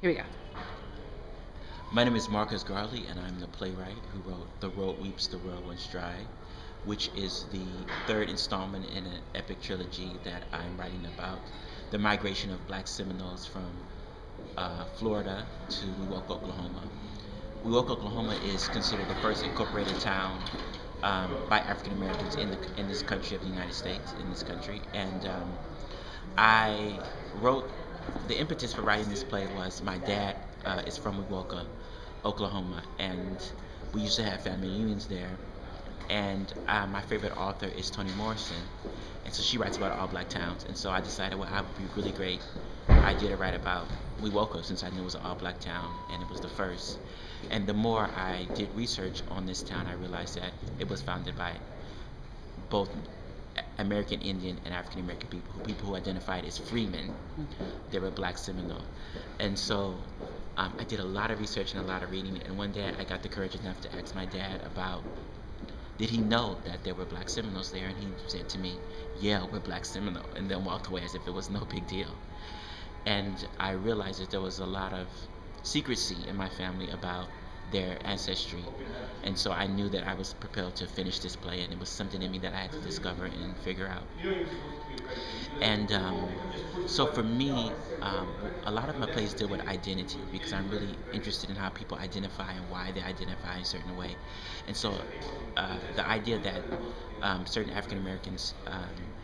Here we go. My name is Marcus Gardley, and I'm the playwright who wrote The Road Weeps, the World Runs Dry, which is the third installment in an epic trilogy that I'm writing about the migration of black Seminoles from Florida to Wewoka, Oklahoma. Wewoka, Oklahoma is considered the first incorporated town by African Americans in this country of the United States, in this country. And I wrote the impetus for writing this play was my dad is from Wewoka, Oklahoma, and we used to have family reunions there. And my favorite author is Toni Morrison, and so she writes about all black towns. And so I decided, well, I would be really great idea to write about Wewoka since I knew it was an all black town and it was the first. And the more I did research on this town, I realized that it was founded by both American Indian and African American people who identified as freemen. They were black Seminole. And so I did a lot of research and a lot of reading, and one day I got the courage enough to ask my dad about did he know that there were black Seminoles there, and he said to me, yeah, we're black Seminole, and then walked away as if it was no big deal. And I realized that there was a lot of secrecy in my family about their ancestry, and so I knew that I was propelled to finish this play, and it was something in me that I had to discover and figure out. And so for me, a lot of my plays deal with identity because I'm really interested in how people identify and why they identify in a certain way. And so the idea that certain African Americans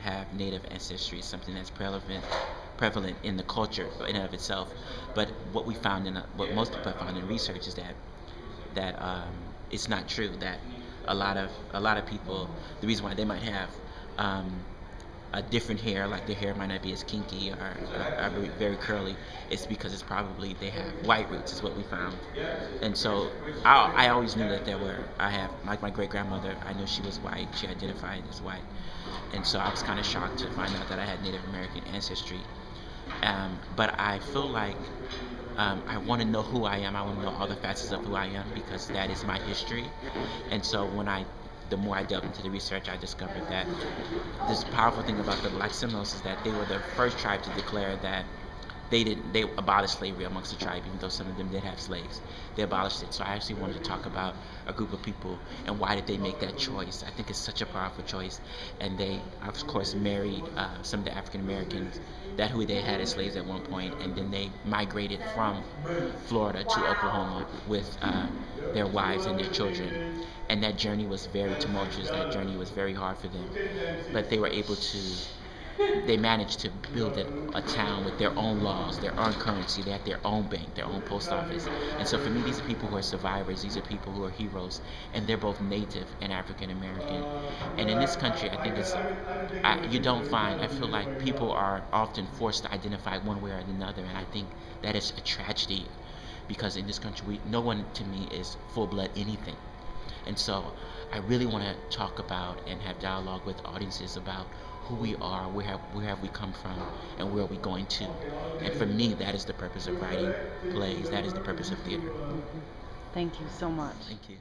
have Native ancestry is something that's prevalent in the culture in and of itself. But what we found what most people have found in research is that it's not true. That a lot of people, the reason why they might have a different hair, like their hair might not be as kinky or very curly, it's because it's probably they have white roots, is what we found. And so I always knew that I have, like my great grandmother, I knew she was white, she identified as white. And so I was kind of shocked to find out that I had Native American ancestry. But I feel like I want to know who I am. I want to know all the facets of who I am because that is my history. And so the more I delved into the research, I discovered that this powerful thing about the black Seminoles is that they were the first tribe to declare that they abolished slavery amongst the tribe, even though some of them did have slaves. They abolished it. So I actually wanted to talk about a group of people and why did they make that choice. I think it's such a powerful choice. And they, of course, married some of the African Americans who they had as slaves at one point, and then they migrated from Florida to Oklahoma with their wives and their children. And that journey was very tumultuous. That journey was very hard for them. But they managed to build a town with their own laws, their own currency. They had their own bank, their own post office. And so for me, these are people who are survivors. These are people who are heroes. And they're both Native and African American. And in this country, I think I feel like people are often forced to identify one way or another. And I think that is a tragedy because in this country, no one to me is full-blood anything. And so I really want to talk about and have dialogue with audiences about who we are, where have we come from, and where are we going to. And for me, that is the purpose of writing plays. That is the purpose of theater. Thank you so much. Thank you.